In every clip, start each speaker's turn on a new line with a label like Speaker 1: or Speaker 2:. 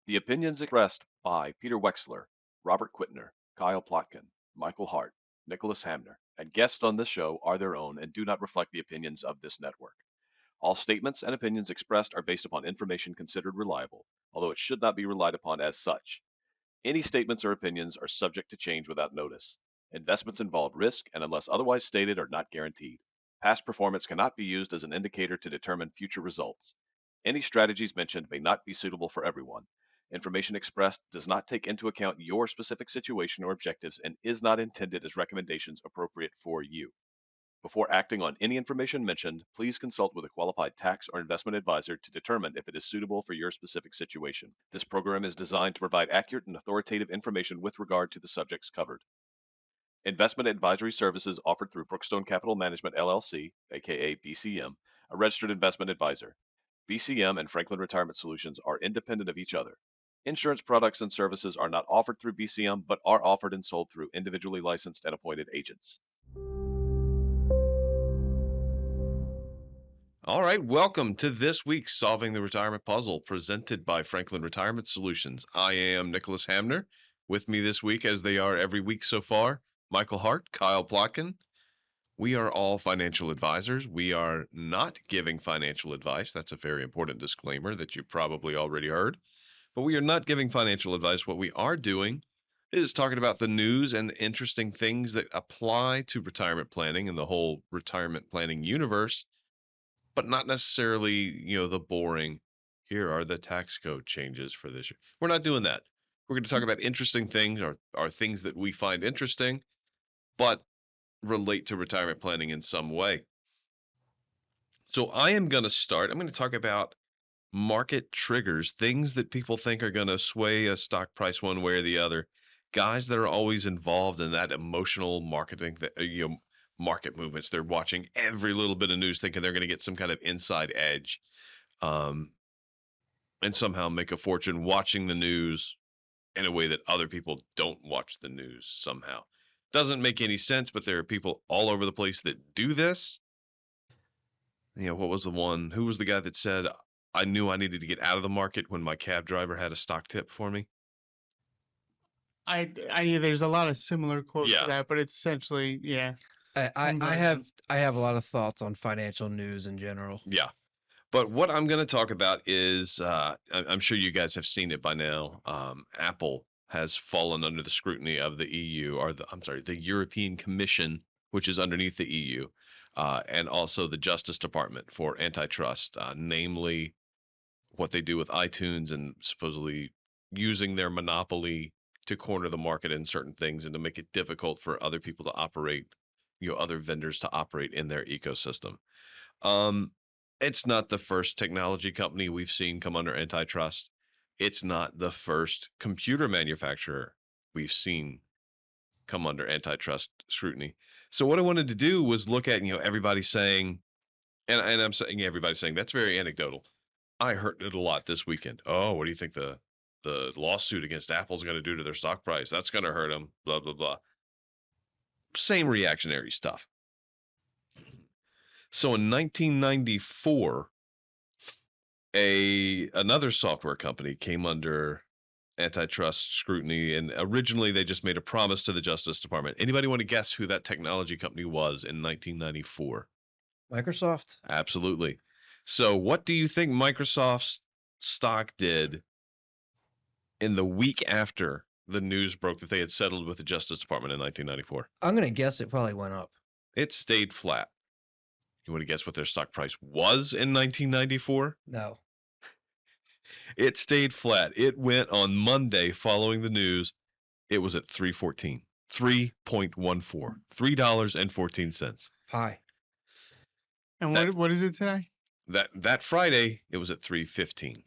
Speaker 1: The opinions expressed by Peter Wexler, Robert Quittner, Kyle Plotkin, Michael Hart, Nicholas Hamner, and guests on this show are their own and do not reflect the opinions of this network. All statements and opinions expressed are based upon information considered reliable, although it should not be relied upon as such. Any statements or opinions are subject to change without notice. Investments involve risk and, unless otherwise stated, are not guaranteed. Past performance cannot be used as an indicator to determine future results. Any strategies mentioned may not be suitable for everyone. Information expressed does not take into account your specific situation or objectives and is not intended as recommendations appropriate for you. Before acting on any information mentioned, please consult with a qualified tax or investment advisor to determine if it is suitable for your specific situation. This program is designed to provide accurate and authoritative information with regard to the subjects covered. Investment advisory services offered through Brookstone Capital Management LLC, aka BCM, a registered investment advisor. BCM and Franklin Retirement Solutions are independent of each other. Insurance products and services are not offered through BCM but are offered and sold through individually licensed and appointed agents.
Speaker 2: All right, welcome to this week's Solving the Retirement Puzzle presented by Franklin Retirement Solutions. I am Nicholas Hamner. With me this week, as they are every week so far, Michael Hart, Kyle Plotkin. We are all financial advisors. We are not giving financial advice. That's a very important disclaimer that you probably already heard. But we are not giving financial advice. What we are doing is talking about the news and interesting things that apply to retirement planning and the whole retirement planning universe, but not necessarily, the boring, here are the tax code changes for this year. We're not doing that. We're going to talk about interesting things or things that we find interesting, but relate to retirement planning in some way. So I'm going to talk about market triggers, things that people think are going to sway a stock price one way or the other, guys that are always involved in that emotional marketing, market movements. They're watching every little bit of news thinking they're going to get some kind of inside edge, and somehow make a fortune watching the news in a way that other people don't watch the news somehow. Doesn't make any sense, but there are people all over the place that do this. What was the one? Who was the guy that said, I knew I needed to get out of the market when my cab driver had a stock tip for me?
Speaker 3: There's a lot of similar quotes
Speaker 2: Yeah.
Speaker 3: to that, but it's essentially, yeah.
Speaker 4: I have a lot of thoughts on financial news in general.
Speaker 2: Yeah. But what I'm going to talk about is, I'm sure you guys have seen it by now. Apple has fallen under the scrutiny of the EU, or the European Commission, which is underneath the EU, and also the Justice Department for antitrust, namely what they do with iTunes and supposedly using their monopoly to corner the market in certain things and to make it difficult for other people to operate, other vendors to operate in their ecosystem. It's not the first technology company we've seen come under antitrust. It's not the first computer manufacturer we've seen come under antitrust scrutiny. So what I wanted to do was look at, everybody saying, and I'm saying everybody saying that's very anecdotal. I heard it a lot this weekend. Oh, what do you think the lawsuit against Apple's going to do to their stock price? That's going to hurt them. Blah blah blah. Same reactionary stuff. So in 1994, another software company came under antitrust scrutiny, and originally they just made a promise to the Justice Department. Anybody want to guess who that technology company was in 1994?
Speaker 4: Microsoft?
Speaker 2: Absolutely. So what do you think Microsoft's stock did in the week after the news broke that they had settled with the Justice Department in 1994?
Speaker 4: I'm going to guess it probably went up.
Speaker 2: It stayed flat. You want to guess what their stock price was in 1994?
Speaker 4: No.
Speaker 2: It stayed flat. It went on Monday following the news. It was at 3.14. 3.14. $3.14.
Speaker 4: Hi.
Speaker 3: And what is it today?
Speaker 2: That Friday, it was at 3.15.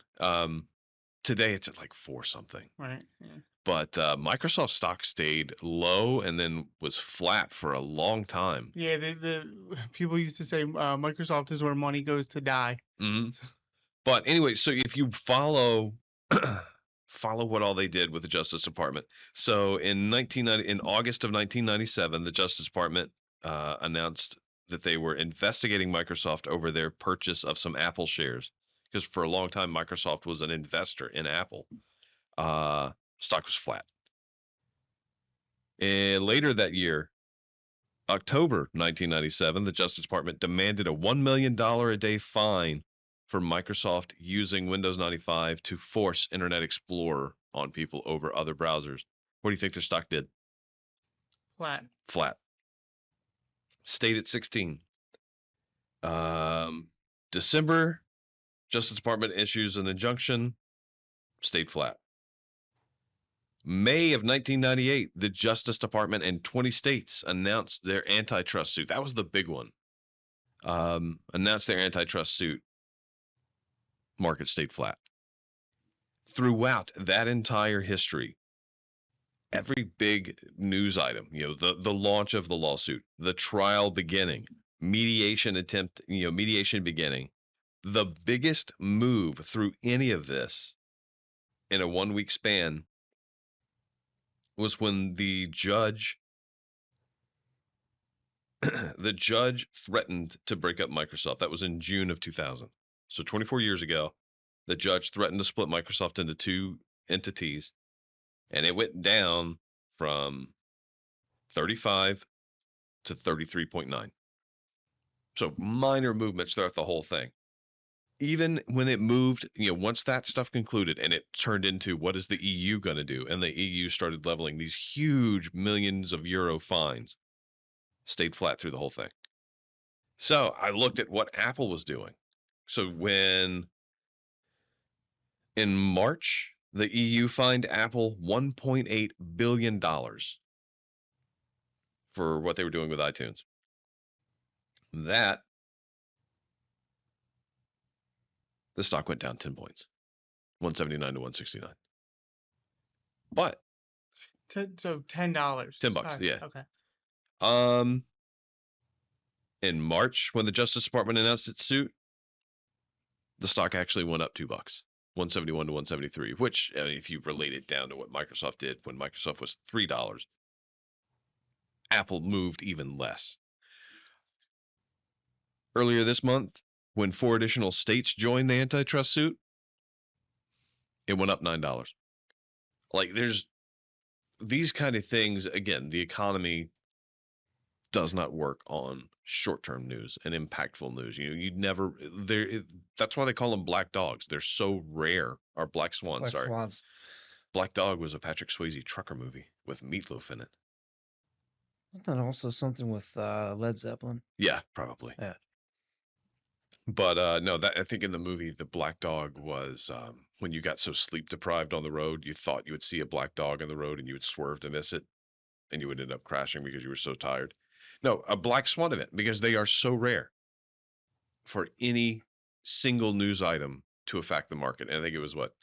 Speaker 2: Today it's at like 4 something.
Speaker 3: Right. Yeah.
Speaker 2: But Microsoft stock stayed low and then was flat for a long time.
Speaker 3: Yeah, the people used to say Microsoft is where money goes to die.
Speaker 2: Mm-hmm. But anyway, so if you follow what all they did with the Justice Department. So in August of 1997, the Justice Department announced that they were investigating Microsoft over their purchase of some Apple shares, because for a long time Microsoft was an investor in Apple. stock was flat. And later that year, October 1997, the Justice Department demanded a $1 million a day fine for Microsoft using Windows 95 to force Internet Explorer on people over other browsers. What do you think their stock did?
Speaker 3: Flat.
Speaker 2: Flat. Stayed at 16. December, Justice Department issues an injunction, stayed flat. May of 1998, the Justice Department and 20 states announced their antitrust suit. That was the big one. Announced their antitrust suit. Market stayed flat. Throughout that entire history, every big news item, the launch of the lawsuit, the trial beginning, mediation beginning, the biggest move through any of this in a 1 week span was when the judge threatened to break up Microsoft. That was in June of 2000. So 24 years ago, the judge threatened to split Microsoft into two entities, and it went down from 35 to 33.9. So minor movements throughout the whole thing. Even when it moved, once that stuff concluded and it turned into what is the EU going to do, and the EU started leveling these huge millions of euro fines, stayed flat through the whole thing. So I looked at what Apple was doing. So when in March, the EU fined Apple $1.8 billion for what they were doing with iTunes. That the stock went down 10 points, 179 to 169. But
Speaker 3: So $10.
Speaker 2: $10, yeah.
Speaker 3: Okay.
Speaker 2: In March, when the Justice Department announced its suit, the stock actually went up $2, 171 to 173. Which, if you relate it down to what Microsoft did when Microsoft was $3, Apple moved even less. Earlier this month, when 4 additional states joined the antitrust suit, it went up $9. Like, there's these kind of things. Again, the economy does not work on short-term news and impactful news. You'd never there. That's why they call them black dogs. They're so rare. Or black swans.
Speaker 4: Black
Speaker 2: Sorry,
Speaker 4: Swans.
Speaker 2: Black Dog was a Patrick Swayze trucker movie with Meatloaf in it.
Speaker 4: Wasn't that also something with Led Zeppelin?
Speaker 2: Yeah, probably.
Speaker 4: Yeah.
Speaker 2: But no, that I think in the movie, the black dog was when you got so sleep deprived on the road, you thought you would see a black dog on the road and you would swerve to miss it, and you would end up crashing because you were so tired. No, a black swan event, because they are so rare for any single news item to affect the market. And I think it was what,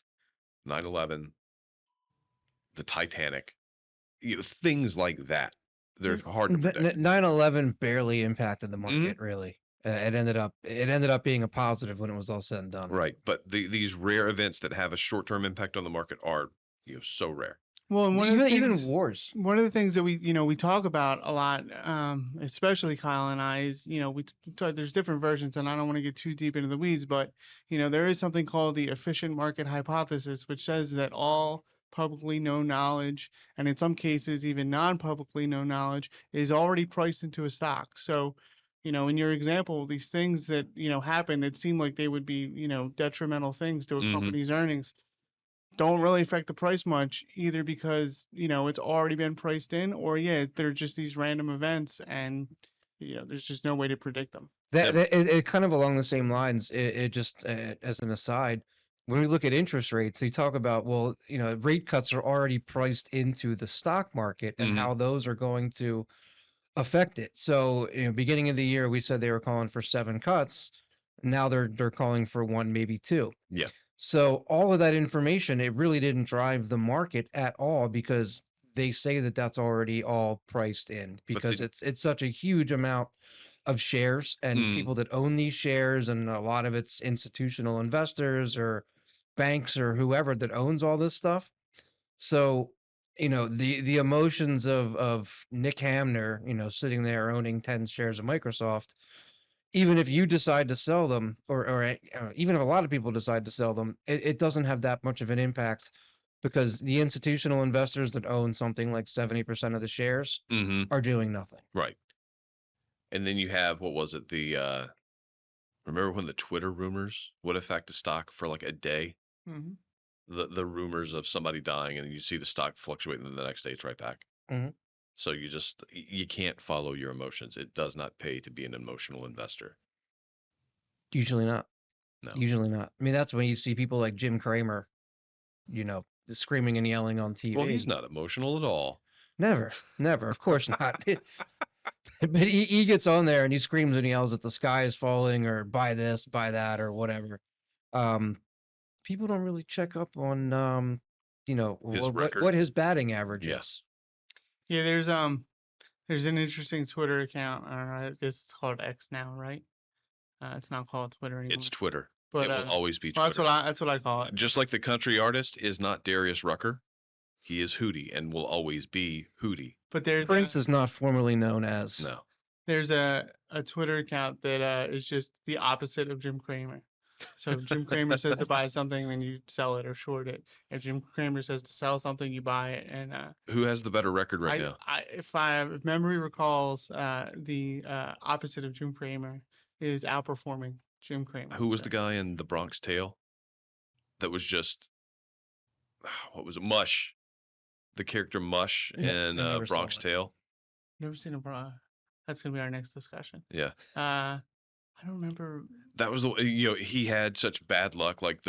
Speaker 2: 9/11, the Titanic, things like that. They're hard to predict.
Speaker 4: 9/11 barely impacted the market, really. It ended up being a positive when it was all said and done.
Speaker 2: Right, but these rare events that have a short-term impact on the market are so rare.
Speaker 3: Well, and
Speaker 4: Even wars.
Speaker 3: One of the things that we talk about a lot, especially Kyle and I, is there's different versions, and I don't want to get too deep into the weeds, but there is something called the efficient market hypothesis, which says that all publicly known knowledge, and in some cases even non-publicly known knowledge, is already priced into a stock. So, in your example, these things that happen that seem like they would be detrimental things to a company's earnings don't really affect the price much, either because it's already been priced in, or they're just these random events, and there's just no way to predict them.
Speaker 4: It kind of along the same lines. It just as an aside, when we look at interest rates, they talk about, well, rate cuts are already priced into the stock market and how those are going to affect it. So, beginning of the year, we said they were calling for 7 cuts. Now they're calling for 1, maybe 2.
Speaker 2: Yeah.
Speaker 4: So all of that information, it really didn't drive the market at all, because they say that that's already all priced in, because it's such a huge amount of shares and people that own these shares, and a lot of it's institutional investors or banks or whoever that owns all this stuff. So, the emotions of Nick Hamner, sitting there owning 10 shares of Microsoft, even if you decide to sell them, or even if a lot of people decide to sell them, it doesn't have that much of an impact because the institutional investors that own something like 70% of the shares are doing nothing.
Speaker 2: Right. And then you have, what was it? Remember when the Twitter rumors would affect the stock for like a day?
Speaker 3: Mhm.
Speaker 2: The rumors of somebody dying, and you see the stock fluctuate, and then the next day it's right back.
Speaker 4: Mhm.
Speaker 2: So you can't follow your emotions. It does not pay to be an emotional investor.
Speaker 4: Usually not.
Speaker 2: No.
Speaker 4: Usually not. I mean, that's when you see people like Jim Cramer, screaming and yelling on TV.
Speaker 2: Well, he's not emotional at all.
Speaker 4: Never, of course not. But he gets on there and he screams and he yells that the sky is falling or buy this, buy that, or whatever. People don't really check up on,
Speaker 2: His record.
Speaker 4: what his batting average
Speaker 2: Yeah.
Speaker 4: is.
Speaker 3: Yeah, there's an interesting Twitter account. I guess it's called X now, right? It's not called Twitter anymore.
Speaker 2: It's Twitter.
Speaker 3: But
Speaker 2: It will always be
Speaker 3: well,
Speaker 2: Twitter.
Speaker 3: that's what I call it.
Speaker 2: Just like the country artist is not Darius Rucker, he is Hootie and will always be Hootie.
Speaker 3: But there's
Speaker 4: Prince is not formerly known as.
Speaker 2: No.
Speaker 3: There's a Twitter account that is just the opposite of Jim Cramer. So if Jim Cramer says to buy something, then you sell it or short it. If Jim Cramer says to sell something, you buy it. And
Speaker 2: Who has the better record right now?
Speaker 3: If memory recalls, the opposite of Jim Cramer is outperforming Jim Cramer.
Speaker 2: Who was the guy in The Bronx Tale? That was just, what was it? Mush. The character Mush in Bronx Tale.
Speaker 3: Never seen a That's gonna be our next discussion.
Speaker 2: Yeah.
Speaker 3: I don't remember.
Speaker 2: That was he had such bad luck. Like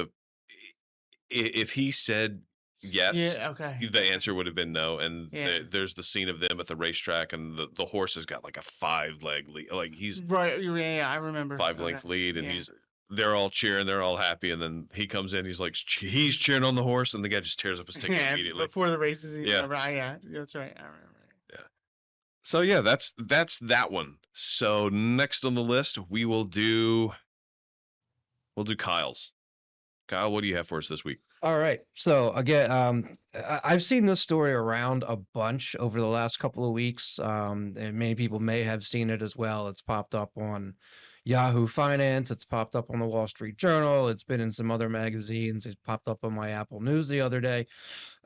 Speaker 2: if he said yes,
Speaker 3: yeah, okay,
Speaker 2: the answer would have been no. And
Speaker 3: Yeah.
Speaker 2: there's the scene of them at the racetrack, and the horse has got like a 5-leg lead. Like he's
Speaker 3: right. Yeah, I remember.
Speaker 2: 5-length lead, and
Speaker 3: Yeah.
Speaker 2: they're all cheering, they're all happy, and then he comes in, he's like, he's cheering on the horse, and the guy just tears up his ticket immediately.
Speaker 3: Before the races.
Speaker 2: Yeah.
Speaker 3: Yeah, that's right. I remember.
Speaker 2: So yeah, that's that one. So next on the list, we'll do Kyle's. Kyle, what do you have for us this week?
Speaker 4: All right. So again, I've seen this story around a bunch over the last couple of weeks. And many people may have seen it as well. It's popped up on Yahoo Finance. It's popped up on the Wall Street Journal. It's been in some other magazines. It popped up on my Apple News the other day.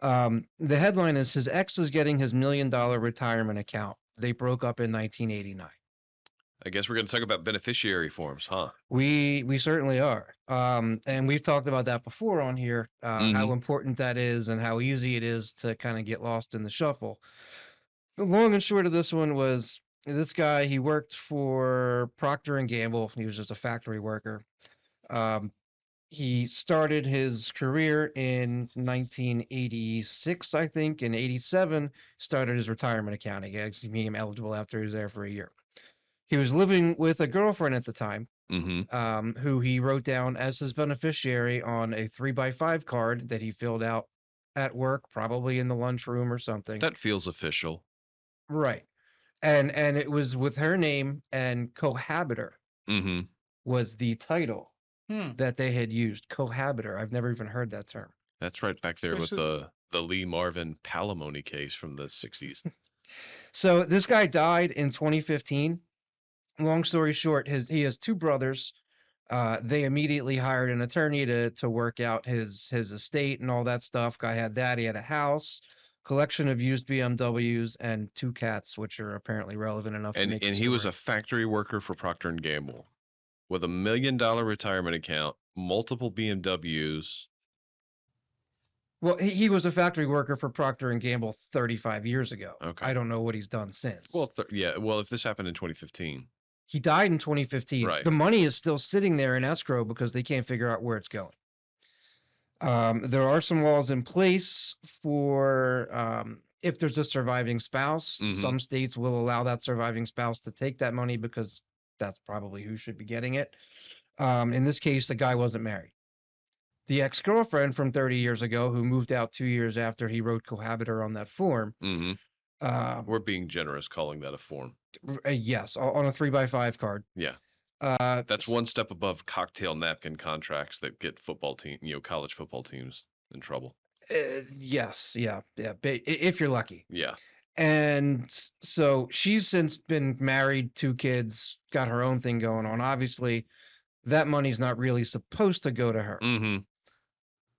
Speaker 4: The headline is his ex is getting his $1 million retirement account. They broke up in 1989.
Speaker 2: I guess we're going to talk about beneficiary forms, huh?
Speaker 4: We certainly are. And we've talked about that before on here, how important that is and how easy it is to kind of get lost in the shuffle. The long and short of this one was this guy, he worked for Procter & Gamble. He was just a factory worker. He started his career in 1986, I think. In 87, started his retirement account. He actually became eligible after he was there for a year. He was living with a girlfriend at the time, who he wrote down as his beneficiary on a 3x5 card that he filled out at work, probably in the lunchroom or something.
Speaker 2: That feels official.
Speaker 4: Right. And it was with her name, and cohabiter was the title that they had used. Cohabiter. I've never even heard that term.
Speaker 2: That's right back there with the Lee Marvin palimony case from the 60s.
Speaker 4: So this guy died in 2015. Long story short, he has two brothers. They immediately hired an attorney to work out his estate and all that stuff. Guy had that. He had a house, collection of used BMWs, and 2 cats, which are apparently relevant enough to make.
Speaker 2: And he was a factory worker for Procter & Gamble with $1 million retirement account, multiple BMWs.
Speaker 4: Well, he was a factory worker for Procter & Gamble 35 years ago.
Speaker 2: Okay.
Speaker 4: I don't know what he's done since.
Speaker 2: Well, well, if this happened in 2015.
Speaker 4: He died in 2015.
Speaker 2: Right.
Speaker 4: The money is still sitting there in escrow because they can't figure out where it's going. There are some laws in place for if there's a surviving spouse. Some states will allow that surviving spouse to take that money because that's probably who should be getting it. In this case, the guy wasn't married. The ex-girlfriend from 30 years ago, who moved out 2 years after he wrote cohabiter on that form.
Speaker 2: We're being generous calling that a form.
Speaker 4: Yes, on a 3x5 card.
Speaker 2: Yeah. That's one step above cocktail napkin contracts that get college football teams in trouble.
Speaker 4: Yes, yeah, if you're lucky.
Speaker 2: Yeah.
Speaker 4: And so she's since been married, 2 kids, got her own thing going on. Obviously, that money's not really supposed to go to her.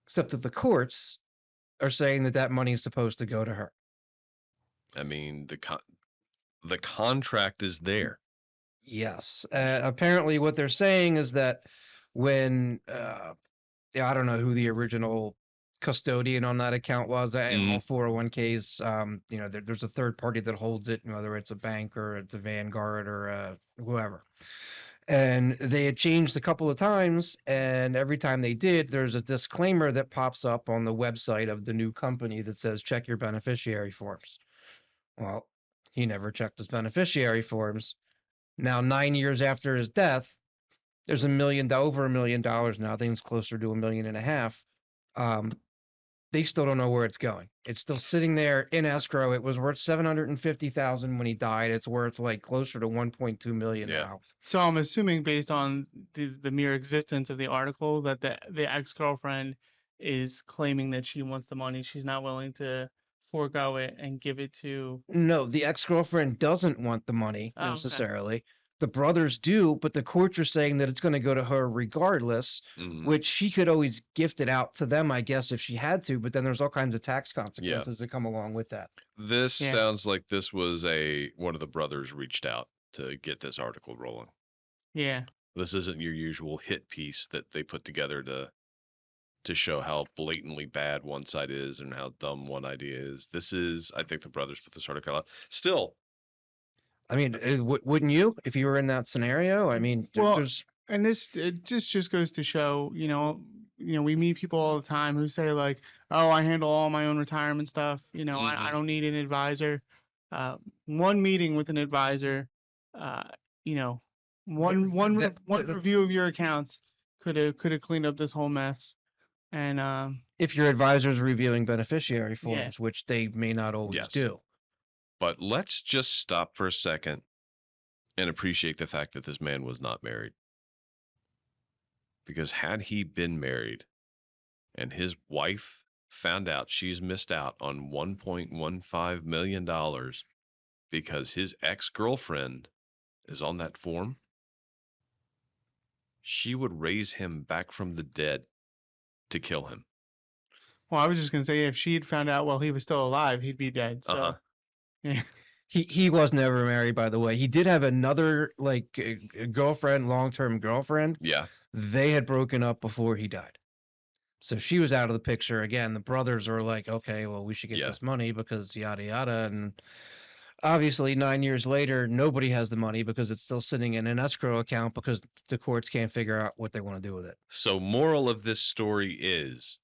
Speaker 4: Except that the courts are saying that that money is supposed to go to her.
Speaker 2: I mean, the contract is there.
Speaker 4: Yes. Apparently, what they're saying is that when I don't know who the original custodian on that account was. In all 401ks, there's a third party that holds it, whether it's a bank or it's a Vanguard or whoever. And they had changed a couple of times, and every time they did, there's a disclaimer that pops up on the website of the new company that says check your beneficiary forms. Well, he never checked his beneficiary forms. Now, 9 years after his death, there's over $1 million now. I think it's closer to $1.5 million. They still don't know where it's going. It's still sitting there in escrow. It was worth $750,000 when he died. It's worth like closer to $1.2 million now.
Speaker 3: So I'm assuming, based on the mere existence of the article, that the ex-girlfriend is claiming that she wants the money. She's not willing to forego it and give it to.
Speaker 4: No, the ex-girlfriend doesn't want the money
Speaker 3: Oh, okay.
Speaker 4: necessarily. The brothers do, but the courts are saying that it's going to go to her regardless, which she could always gift it out to them, I guess, if she had to, but then there's all kinds of tax consequences that come along with that.
Speaker 2: This sounds like this was one of the brothers reached out to get this article rolling.
Speaker 3: Yeah.
Speaker 2: This isn't your usual hit piece that they put together to show how blatantly bad one side is and how dumb one idea is. This is, I think the brothers put this article out. Still,
Speaker 4: I mean, wouldn't you if you were in that scenario? I mean, there's
Speaker 3: and it just goes to show, we meet people all the time who say like, "Oh, I handle all my own retirement stuff. I don't need an advisor." One meeting with an advisor, one review of your accounts could have cleaned up this whole mess. And
Speaker 4: if your advisor's reviewing beneficiary forms, which they may not always do.
Speaker 2: But let's just stop for a second and appreciate the fact that this man was not married. Because had he been married and his wife found out she's missed out on $1.15 million because his ex-girlfriend is on that form, she would raise him back from the dead to kill him.
Speaker 3: Well, I was just going to say, if she had found out while he was still alive, he'd be dead. So, yeah.
Speaker 4: He was never married, by the way. He did have another girlfriend, long-term girlfriend.
Speaker 2: Yeah.
Speaker 4: They had broken up before he died. So she was out of the picture. Again, the brothers are like, okay, well, we should get this money because yada, yada. And obviously 9 years later, nobody has the money because it's still sitting in an escrow account because the courts can't figure out what they want to do with it.
Speaker 2: So moral of this story is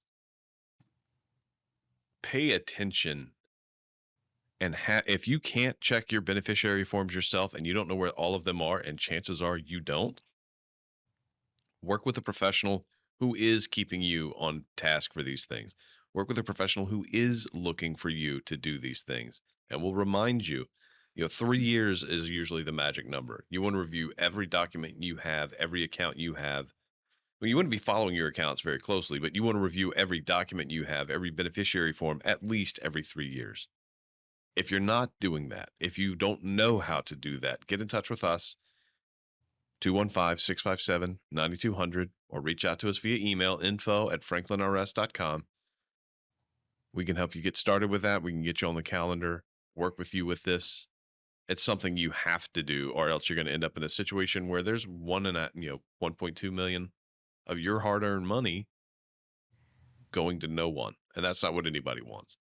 Speaker 2: pay attention. And if you can't check your beneficiary forms yourself and you don't know where all of them are, and chances are you don't, work with a professional who is keeping you on task for these things. Work with a professional who is looking for you to do these things. And will remind you, 3 years is usually the magic number. You want to review every document you have, every account you have. Well, you wouldn't be following your accounts very closely, but you want to review every document you have, every beneficiary form, at least every 3 years. If you're not doing that, if you don't know how to do that, get in touch with us, 215-657-9200, or reach out to us via email, info@franklinrs.com. We can help you get started with that. We can get you on the calendar, work with you with this. It's something you have to do, or else you're going to end up in a situation where there's 1.2 million of your hard-earned money going to no one, and that's not what anybody wants.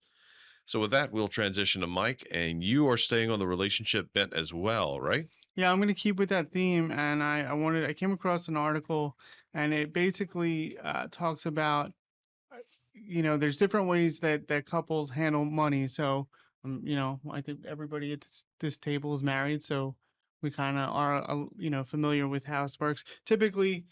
Speaker 2: So with that, we'll transition to Mike, and you are staying on the relationship bent as well, right?
Speaker 3: Yeah, I'm going to keep with that theme, and I came across an article, and it basically talks about, there's different ways that couples handle money. So, I think everybody at this table is married, so we kind of are, familiar with how it works. Typically,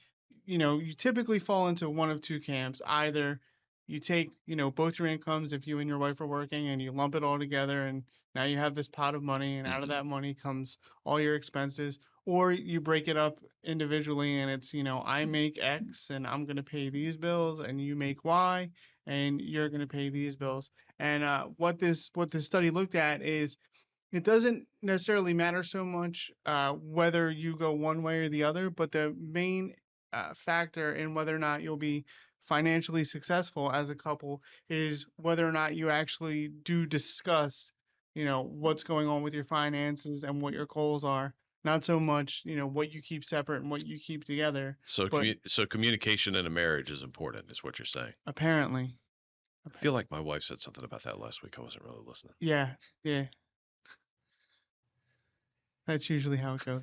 Speaker 3: you typically fall into one of two camps. Either you take, both your incomes if you and your wife are working, and you lump it all together, and now you have this pot of money, and out of that money comes all your expenses. Or you break it up individually, and it's, I make X and I'm going to pay these bills, and you make Y and you're going to pay these bills. And what this study looked at is, it doesn't necessarily matter so much whether you go one way or the other, but the main factor in whether or not you'll be financially successful as a couple is whether or not you actually do discuss, what's going on with your finances and what your goals are. Not so much, what you keep separate and what you keep together,
Speaker 2: So
Speaker 3: but
Speaker 2: so communication in a marriage is important, is what you're saying.
Speaker 3: apparently,
Speaker 2: I feel like my wife said something about that last week. I wasn't really listening.
Speaker 3: yeah, yeah, that's usually how it goes.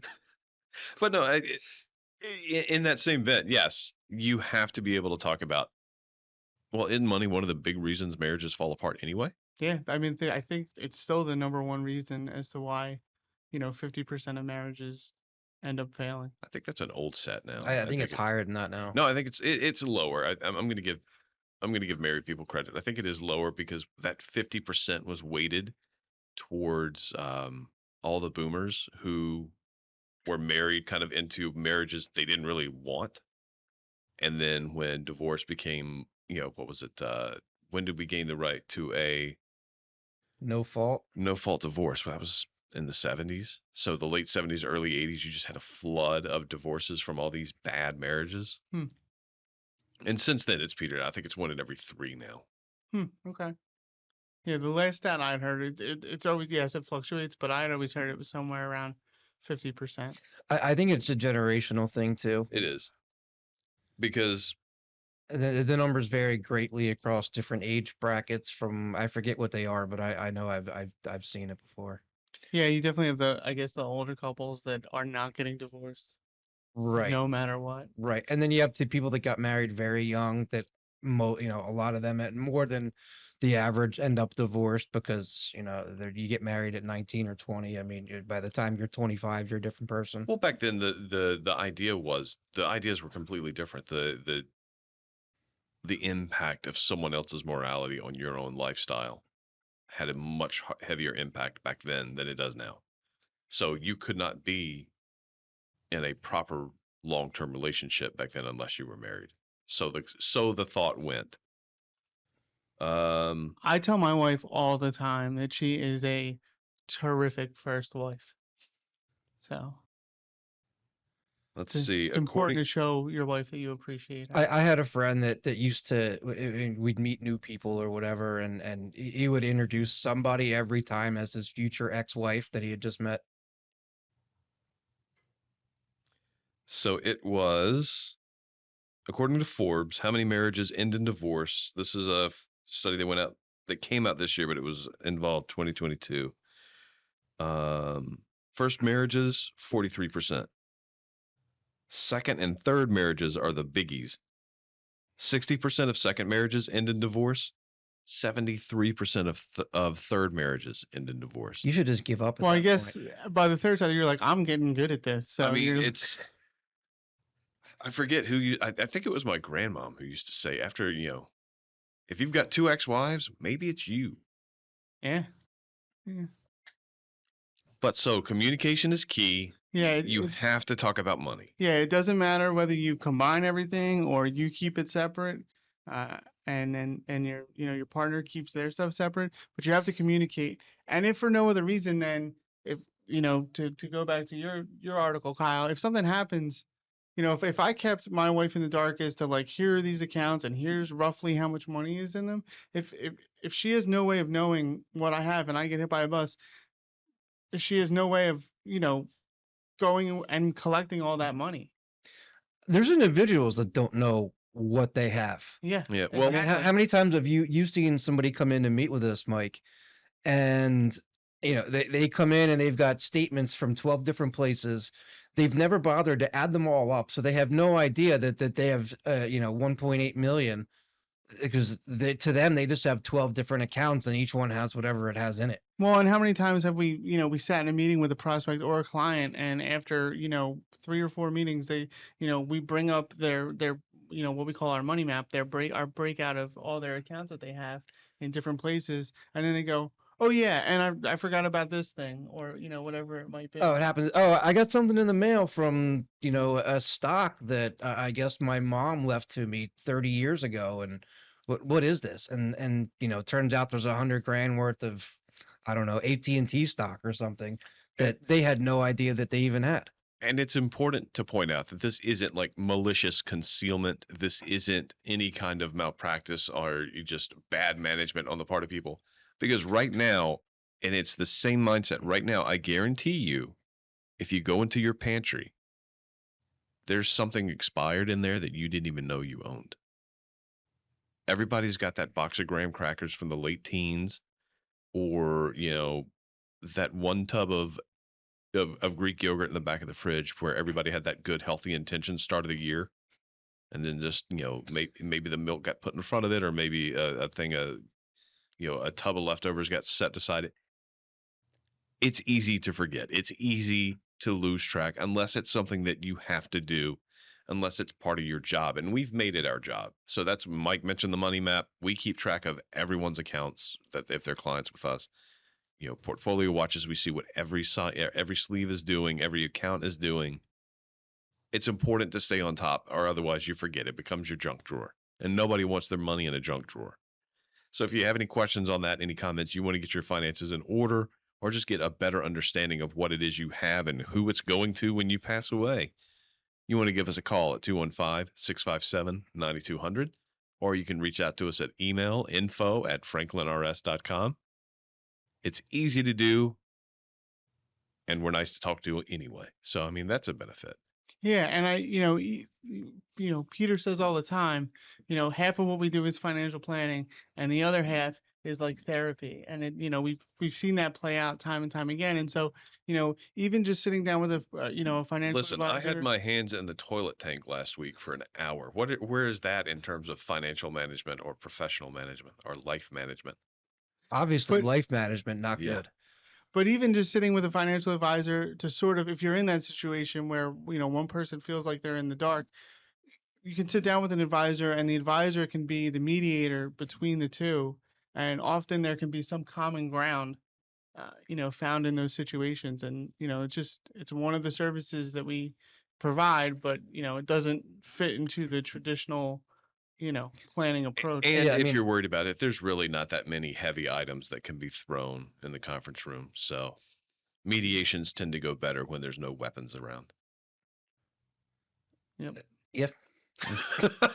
Speaker 2: But no, in that same vein, yes, you have to be able to talk about. Well, isn't money one of the big reasons marriages fall apart anyway?
Speaker 3: Yeah, I mean, I think it's still the number one reason as to why, 50% of marriages end up failing.
Speaker 2: I think that's an old set now.
Speaker 4: I think it's higher than that now.
Speaker 2: No, I think it's lower. I'm going to give married people credit. I think it is lower because that 50% was weighted towards all the boomers who were married kind of into marriages they didn't really want. And then when divorce became, what was it? When did we gain the right to a
Speaker 4: No fault.
Speaker 2: no fault divorce? Well, that was in the 70s. So the late 70s, early 80s, you just had a flood of divorces from all these bad marriages. And since then, it's petered out. I think it's 1 in every 3 now.
Speaker 3: Okay. Yeah, the last stat I'd heard, it's always, yes, it fluctuates, but I'd always heard it was somewhere around 50%.
Speaker 4: I think it's a generational thing too.
Speaker 2: It is. Because
Speaker 4: the numbers vary greatly across different age brackets. From I forget what they are, but I know I've seen it before.
Speaker 3: Yeah, you definitely have the older couples that are not getting divorced.
Speaker 4: Right.
Speaker 3: No matter what.
Speaker 4: Right. And then you have the people that got married very young that a lot of them at more than the average end up divorced because, you get married at 19 or 20. I mean, by the time you're 25, you're a different person.
Speaker 2: well, back then the ideas were completely different. The impact of someone else's morality on your own lifestyle had a much heavier impact back then than it does now. So you could not be in a proper long-term relationship back then unless you were married. So the thought went.
Speaker 3: I tell my wife all the time that she is a terrific first wife. So
Speaker 2: Let's see.
Speaker 3: it's important to show your wife that you appreciate her.
Speaker 4: I had a friend that used to we'd meet new people or whatever, and he would introduce somebody every time as his future ex-wife that he had just met.
Speaker 2: So it was, according to Forbes, how many marriages end in divorce? This is a study that came out this year, but it was involved 2022. First marriages, 43%. Second and third marriages are the biggies. 60% of second marriages end in divorce. 73% of third marriages end in divorce.
Speaker 4: You should just give up.
Speaker 3: Well, I guess by the third time you're like, I'm getting good at this. So
Speaker 2: I mean, I forget who I think it was my grandmom who used to say, after, if you've got 2 ex-wives, maybe it's you.
Speaker 3: Yeah.
Speaker 2: But so communication is key.
Speaker 3: Yeah.
Speaker 2: You have to talk about money.
Speaker 3: Yeah, it doesn't matter whether you combine everything or you keep it separate, and then your partner keeps their stuff separate, but you have to communicate. And if for no other reason, then if to go back to your article, Kyle, if something happens, if I kept my wife in the dark as to like, here are these accounts and here's roughly how much money is in them, if she has no way of knowing what I have and I get hit by a bus, she has no way of going and collecting all that money.
Speaker 4: There's individuals that don't know what they have.
Speaker 3: Yeah.
Speaker 2: Yeah. Well,
Speaker 4: I mean, how many times have you seen somebody come in to meet with us, Mike, and they come in and they've got statements from 12 different places. They've never bothered to add them all up, so they have no idea that they have 1.8 million, because to them they just have 12 different accounts and each one has whatever it has in it.
Speaker 3: Well, and how many times have we sat in a meeting with a prospect or a client, and after 3 or 4 meetings, they we bring up their what we call our money map, our breakout of all their accounts that they have in different places, and then they go, oh yeah, and I forgot about this thing, or whatever it might be.
Speaker 4: Oh, it happens. Oh, I got something in the mail from a stock that I guess my mom left to me 30 years ago, and what is this? And turns out there's $100,000 worth of, I don't know, AT&T stock or something that they had no idea that they even had.
Speaker 2: And it's important to point out that this isn't like malicious concealment. This isn't any kind of malpractice or just bad management on the part of people. Because right now, and it's the same mindset right now, I guarantee you, if you go into your pantry, there's something expired in there that you didn't even know you owned. Everybody's got that box of graham crackers from the late teens, or, that one tub of Greek yogurt in the back of the fridge where everybody had that good healthy intention start of the year, and then just maybe the milk got put in front of it, or maybe a thing a tub of leftovers got set beside it. It's easy to forget. It's easy to lose track unless it's something that you have to do, unless it's part of your job, and we've made it our job. So that's Mike mentioned the money map. We keep track of everyone's accounts that if they're clients with us. Portfolio watches, we see what every sleeve is doing, every account is doing. It's important to stay on top, or otherwise you forget. It becomes your junk drawer, and nobody wants their money in a junk drawer. So if you have any questions on that, any comments, you want to get your finances in order, or just get a better understanding of what it is you have and who it's going to when you pass away, you want to give us a call at 215-657-9200, or you can reach out to us at email info@franklinrs.com. It's easy to do, and we're nice to talk to anyway. So, I mean, that's a benefit.
Speaker 3: Yeah, and Peter says all the time, half of what we do is financial planning, and the other half is like therapy. And we've seen that play out time and time again. And so, even just sitting down with a financial
Speaker 2: Listen,
Speaker 3: advisor.
Speaker 2: I had my hands in the toilet tank last week for an hour. Where is that in terms of financial management or professional management or life management?
Speaker 4: Obviously, life management, not good.
Speaker 3: But even just sitting with a financial advisor to sort of, if you're in that situation where, one person feels like they're in the dark, you can sit down with an advisor, and the advisor can be the mediator between the two. And often there can be some common ground, found in those situations. And, it's one of the services that we provide, but, it doesn't fit into the traditional planning approach.
Speaker 2: And if you're worried about it, there's really not that many heavy items that can be thrown in the conference room. So mediations tend to go better when there's no weapons around.
Speaker 3: Yep.
Speaker 4: Yep.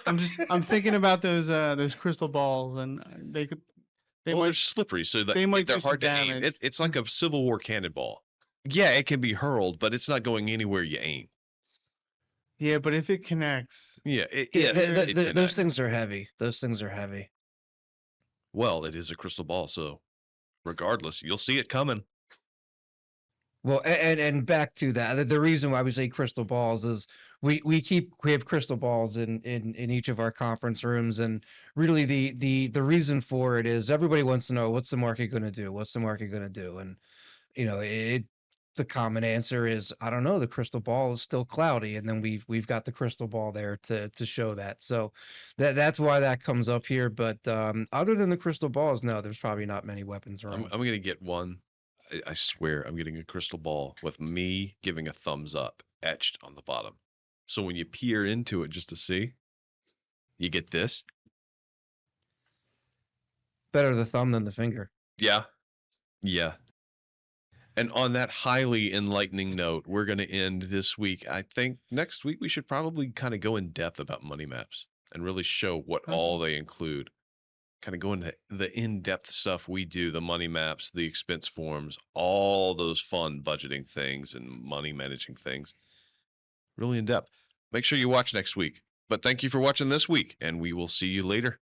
Speaker 3: I'm thinking about those crystal balls, and they're
Speaker 2: slippery, so that
Speaker 3: they might
Speaker 2: they're
Speaker 3: do some
Speaker 2: hard to aim.
Speaker 3: damage.
Speaker 2: It's like a Civil War cannonball. Yeah, it can be hurled, but it's not going anywhere you aim.
Speaker 3: Yeah, but if it connects.
Speaker 2: Yeah,
Speaker 4: those things are heavy. Those things are heavy.
Speaker 2: Well, it is a crystal ball, so regardless, you'll see it coming.
Speaker 4: Well, and back to that, the reason why we say crystal balls is we have crystal balls in each of our conference rooms, and really the reason for it is everybody wants to know, what's the market going to do? What's the market going to do? And the common answer is, I don't know. The crystal ball is still cloudy, and then we've got the crystal ball there to show that. So that's why that comes up here. But other than the crystal balls, no, there's probably not many weapons around.
Speaker 2: I'm gonna get one. I swear, I'm getting a crystal ball with me giving a thumbs up etched on the bottom. So when you peer into it just to see, you get this.
Speaker 4: Better the thumb than the finger.
Speaker 2: Yeah. And on that highly enlightening note, we're going to end this week. I think next week we should probably kind of go in depth about money maps and really show what all they include. Kind of go into the in-depth stuff we do, the money maps, the expense forms, all those fun budgeting things and money managing things. Really in depth. Make sure you watch next week. But thank you for watching this week, and we will see you later.